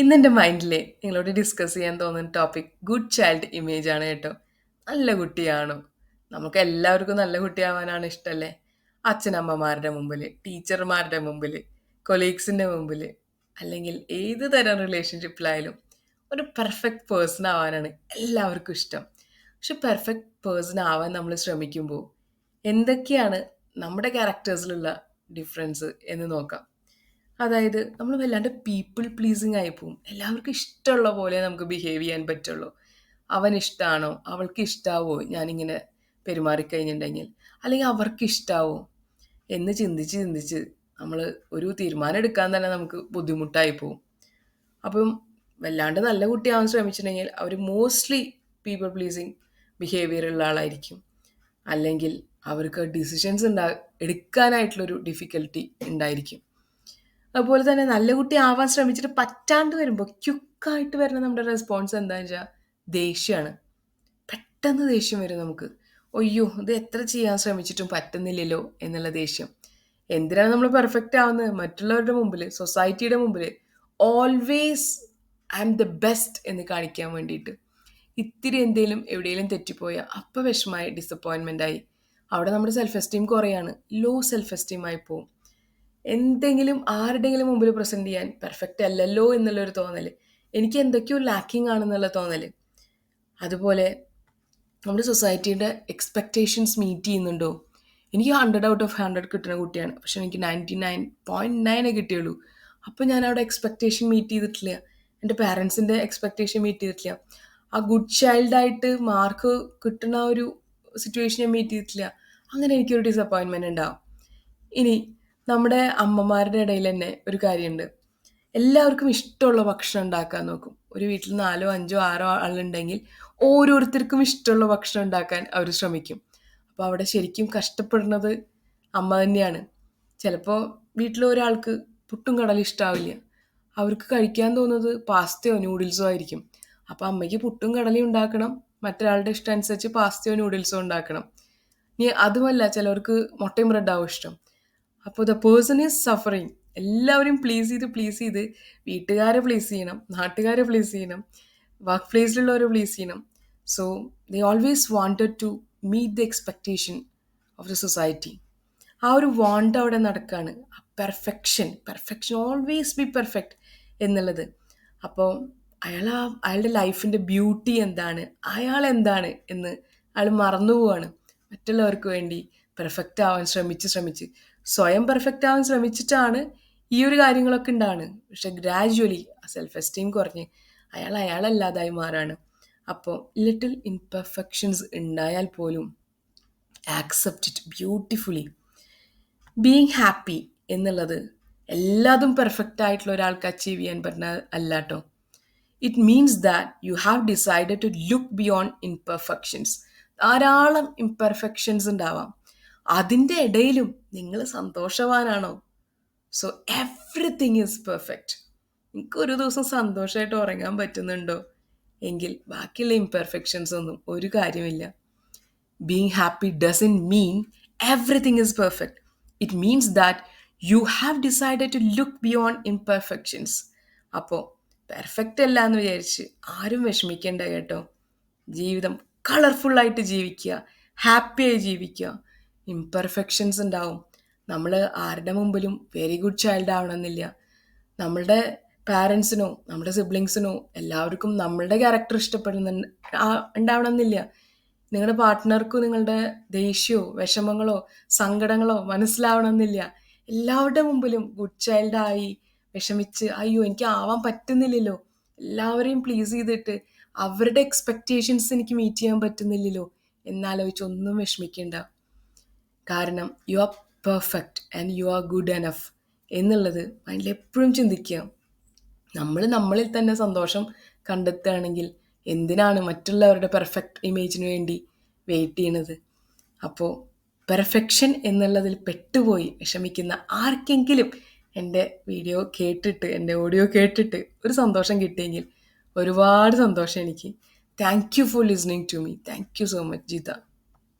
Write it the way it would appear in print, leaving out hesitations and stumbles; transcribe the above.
ഇന്നെൻ്റെ മൈൻഡിൽ നിങ്ങളോട് ഡിസ്കസ് ചെയ്യാൻ തോന്നുന്ന ടോപ്പിക് ഗുഡ് ചൈൽഡ് ഇമേജ് ആണ് കേട്ടോ. നല്ല കുട്ടിയാണോ? നമുക്ക് എല്ലാവർക്കും നല്ല കുട്ടിയാവാനാണ് ഇഷ്ടമല്ലേ? അച്ഛനമ്മമാരുടെ മുമ്പിൽ, ടീച്ചർമാരുടെ മുമ്പിൽ, കൊലീഗ്സിൻ്റെ മുമ്പിൽ, അല്ലെങ്കിൽ ഏത് തരം റിലേഷൻഷിപ്പിലായാലും ഒരു പെർഫെക്റ്റ് പേഴ്സൺ ആവാനാണ് എല്ലാവർക്കും ഇഷ്ടം. പക്ഷെ പെർഫെക്റ്റ് പേഴ്സൺ ആവാൻ നമ്മൾ ശ്രമിക്കുമ്പോൾ എന്തൊക്കെയാണ് നമ്മുടെ ക്യാരക്ടേഴ്സിലുള്ള ഡിഫറൻസ് എന്ന് നോക്കാം. അതായത് നമ്മൾ വല്ലാണ്ട് പീപ്പിൾ പ്ലീസിങ് ആയി പോവും. എല്ലാവർക്കും ഇഷ്ടമുള്ള പോലെ നമുക്ക് ബിഹേവ് ചെയ്യാൻ പറ്റുള്ളൂ. അവനിഷ്ടാണോ? അവൾക്ക് ഇഷ്ടാവോ ഞാനിങ്ങനെ പെരുമാറിക്കഴിഞ്ഞിട്ടുണ്ടെങ്കിൽ? അല്ലെങ്കിൽ അവർക്ക് ഇഷ്ടാവോ? എന്ന് ചിന്തിച്ച് ചിന്തിച്ച് നമ്മൾ ഒരു തീരുമാനം എടുക്കാൻ തന്നെ നമുക്ക് ബുദ്ധിമുട്ടായി പോവും. അപ്പം വല്ലാണ്ട് നല്ല കുട്ടിയാവാൻ ശ്രമിച്ചിട്ടുണ്ടെങ്കിൽ അവർ മോസ്റ്റ്ലി പീപ്പിൾ പ്ലീസിങ് ബിഹേവിയർ ഉള്ള ആളായിരിക്കും. അല്ലെങ്കിൽ അവർക്ക് ഡിസിഷൻസ് എടുക്കാനായിട്ടുള്ളൊരു ഡിഫിക്കൽട്ടി ഉണ്ടായിരിക്കും. അതുപോലെ തന്നെ നല്ല കുട്ടി ആവാൻ ശ്രമിച്ചിട്ട് പറ്റാണ്ട് വരുമ്പോൾ ക്യുക്കായിട്ട് വരുന്ന നമ്മുടെ റെസ്പോൺസ് എന്താണെന്ന് വെച്ചാൽ ദേഷ്യമാണ്. പെട്ടെന്ന് ദേഷ്യം വരും നമുക്ക്. അയ്യോ, ഇത് എത്ര ചെയ്യാൻ ശ്രമിച്ചിട്ടും പറ്റുന്നില്ലല്ലോ എന്നുള്ള ദേഷ്യം. എന്തിനാണ് നമ്മൾ പെർഫെക്റ്റ് ആവുന്നത്? മറ്റുള്ളവരുടെ മുമ്പിൽ, സൊസൈറ്റിയുടെ മുമ്പിൽ always I am the best എന്ന് കാണിക്കാൻ വേണ്ടിയിട്ട്. ഇത്തിരി എന്തേലും എവിടെയെങ്കിലും തെറ്റിപ്പോയാൽ അപ്പം വിഷമായി, ഡിസപ്പോയിൻമെൻ്റ് ആയി, അവിടെ നമ്മുടെ സെൽഫ് എസ്റ്റീം കുറയാണ്, ലോ സെൽഫ് എസ്റ്റീം ആയി പോവും. എന്തെങ്കിലും ആരുടെയെങ്കിലും മുമ്പിൽ പ്രസൻറ്റ് ചെയ്യാൻ പെർഫെക്റ്റ് അല്ലല്ലോ എന്നുള്ളൊരു തോന്നൽ, എനിക്ക് എന്തൊക്കെയോ ലാക്കിംഗ് ആണെന്നുള്ള തോന്നൽ. അതുപോലെ നമ്മുടെ സൊസൈറ്റിയുടെ എക്സ്പെക്റ്റേഷൻസ് മീറ്റ് ചെയ്യുന്നുണ്ടോ? എനിക്ക് 100 ഔട്ട് ഓഫ് 100 കിട്ടുന്ന കുട്ടിയാണ്, പക്ഷെ എനിക്ക് 99.9 കിട്ടിയുള്ളൂ. അപ്പോൾ ഞാൻ അവിടെ എക്സ്പെക്റ്റേഷൻ മീറ്റ് ചെയ്തിട്ടില്ല, എൻ്റെ പാരൻസിൻ്റെ എക്സ്പെക്റ്റേഷൻ മീറ്റ് ചെയ്തിട്ടില്ല, ആ ഗുഡ് ചൈൽഡായിട്ട് മാർക്ക് കിട്ടുന്ന ആ ഒരു സിറ്റുവേഷൻ ഞാൻ മീറ്റ് ചെയ്തിട്ടില്ല. അങ്ങനെ എനിക്കൊരു ഡിസപ്പോയിൻമെൻറ്റ് ഉണ്ടാവും. ഇനി നമ്മുടെ അമ്മമാരുടെ ഇടയിൽ തന്നെ ഒരു കാര്യമുണ്ട്. എല്ലാവർക്കും ഇഷ്ടമുള്ള ഭക്ഷണം ഉണ്ടാക്കാൻ നോക്കും. ഒരു വീട്ടിൽ 4, 5, 6 ആളുണ്ടെങ്കിൽ ഓരോരുത്തർക്കും ഇഷ്ടമുള്ള ഭക്ഷണം ഉണ്ടാക്കാൻ അവർ ശ്രമിക്കും. അപ്പോൾ അവിടെ ശരിക്കും കഷ്ടപ്പെടുന്നത് അമ്മ തന്നെയാണ്. ചിലപ്പോൾ വീട്ടിൽ ഒരാൾക്ക് പുട്ടും കടലും ഇഷ്ടാവില്ല. അവർക്ക് കഴിക്കാൻ തോന്നുന്നത് പാസ്തയോ നൂഡിൽസോ ആയിരിക്കും. അപ്പോൾ അമ്മയ്ക്ക് പുട്ടും കടലയും ഉണ്ടാക്കണം, മറ്റൊരാളുടെ ഇഷ്ടം അനുസരിച്ച് പാസ്തയോ നൂഡിൽസോ ഉണ്ടാക്കണം. ഇനി അതുമല്ല, ചിലവർക്ക് മുട്ടയും ബ്രെഡാവും ഇഷ്ടം. അപ്പോൾ ദ പേഴ്സൺ ഈസ് സഫറിങ്. എല്ലാവരും പ്ലീസ് ചെയ്ത് വീട്ടുകാരെ പ്ലീസ് ചെയ്യണം, നാട്ടുകാരെ പ്ലീസ് ചെയ്യണം, വർക്ക് പ്ലേസിലുള്ളവരെ പ്ലീസ് ചെയ്യണം. So they always wanted to meet the expectation of the society. ആ ഒരു വാണ്ട് അവിടെ നടക്കുകയാണ്. പെർഫെക്ഷൻ ഓൾവേസ് ബി പെർഫെക്റ്റ് എന്നുള്ളത്. അപ്പോൾ അയാളുടെ ലൈഫിൻ്റെ ബ്യൂട്ടി എന്താണ്, അയാൾ എന്താണ് എന്ന് അയാൾ മറന്നു പോവാണ്. മറ്റുള്ളവർക്ക് വേണ്ടി പെർഫെക്റ്റ് ആവാൻ ശ്രമിച്ച് സ്വയം പെർഫെക്റ്റ് ആവാൻ ശ്രമിച്ചിട്ടാണ് ഈ ഒരു കാര്യങ്ങളൊക്കെ ഉണ്ടാണ്. പക്ഷെ ഗ്രാജുവലി സെൽഫ് എസ്റ്റീം കുറഞ്ഞ് അയാളല്ലാതായി മാറാണ്. അപ്പോൾ ലിറ്റിൽ ഇംപെർഫെക്ഷൻസ് ഉണ്ടായാൽ പോലും accept it beautifully. Being happy എന്നുള്ളത് എല്ലാതും പെർഫെക്റ്റ് ആയിട്ടുള്ള ഒരാൾക്ക് അച്ചീവ് ചെയ്യാൻ പറ്റുന്ന അല്ലാട്ടോ. It means that you have decided to look beyond imperfections. ധാരാളം ഇംപെർഫെക്ഷൻസ് ഉണ്ടാവാം, അതിൻ്റെ ഇടയിലും നിങ്ങൾ സന്തോഷവാനാണോ? So everything is perfect. നിങ്ങൾക്ക് ഒരു ദിവസം സന്തോഷമായിട്ട് ഉറങ്ങാൻ പറ്റുന്നുണ്ടോ എങ്കിൽ ബാക്കിയുള്ള ഇംപെർഫെക്ഷൻസ് ഒന്നും ഒരു കാര്യമില്ല. Being happy doesn't mean everything is perfect. It means that you have decided to look beyond imperfections. അപ്പോൾ പെർഫെക്റ്റ് അല്ല എന്ന് വിചാരിച്ച് ആരും വിഷമിക്കേണ്ട കേട്ടോ. ജീവിതം കളർഫുള്ളായിട്ട് ജീവിക്കുക, ഹാപ്പിയായി ജീവിക്കുക. ഇംപെർഫെക്ഷൻസ് ഉണ്ടാവും. നമ്മൾ ആരുടെ മുമ്പിലും വെരി ഗുഡ് ചൈൽഡ് ആവണമെന്നില്ല. നമ്മളുടെ പാരൻസിനോ നമ്മുടെ സിബ്ലിങ്സിനോ എല്ലാവർക്കും നമ്മളുടെ ക്യാരക്ടർ ഉണ്ടാവണമെന്നില്ല. നിങ്ങളുടെ പാർട്ട്ണർക്കും നിങ്ങളുടെ ദേഷ്യമോ വിഷമങ്ങളോ സങ്കടങ്ങളോ മനസ്സിലാവണമെന്നില്ല. എല്ലാവരുടെ മുമ്പിലും ഗുഡ് ചൈൽഡായി വിഷമിച്ച് അയ്യോ എനിക്ക് ആവാൻ പറ്റുന്നില്ലല്ലോ, എല്ലാവരെയും പ്ലീസ് ചെയ്തിട്ട് അവരുടെ എക്സ്പെക്റ്റേഷൻസ് എനിക്ക് മീറ്റ് ചെയ്യാൻ പറ്റുന്നില്ലല്ലോ എന്നാലോചിച്ച് ഒന്നും വിഷമിക്കേണ്ട. കാരണം you are perfect and you are good enough എന്നുള്ളത് മൈൻഡിൽ എപ്പോഴും ചിന്തിക്കുക. നമ്മളിൽ തന്നെ സന്തോഷം കണ്ടെത്തുകയാണെങ്കിൽ എന്തിനാണ് മറ്റുള്ളവരുടെ പെർഫെക്റ്റ് ഇമേജിന് വേണ്ടി വെയിറ്റ് ചെയ്യണത്? അപ്പോൾ പെർഫെക്ഷൻ എന്നുള്ളതിൽ പെട്ടുപോയി വിഷമിക്കുന്ന ആർക്കെങ്കിലും എൻ്റെ വീഡിയോ കേട്ടിട്ട്, എൻ്റെ ഓഡിയോ കേട്ടിട്ട് ഒരു സന്തോഷം കിട്ടിയെങ്കിൽ ഒരുപാട് സന്തോഷം എനിക്ക്. Thank you for listening to me. Thank you so much Jitha.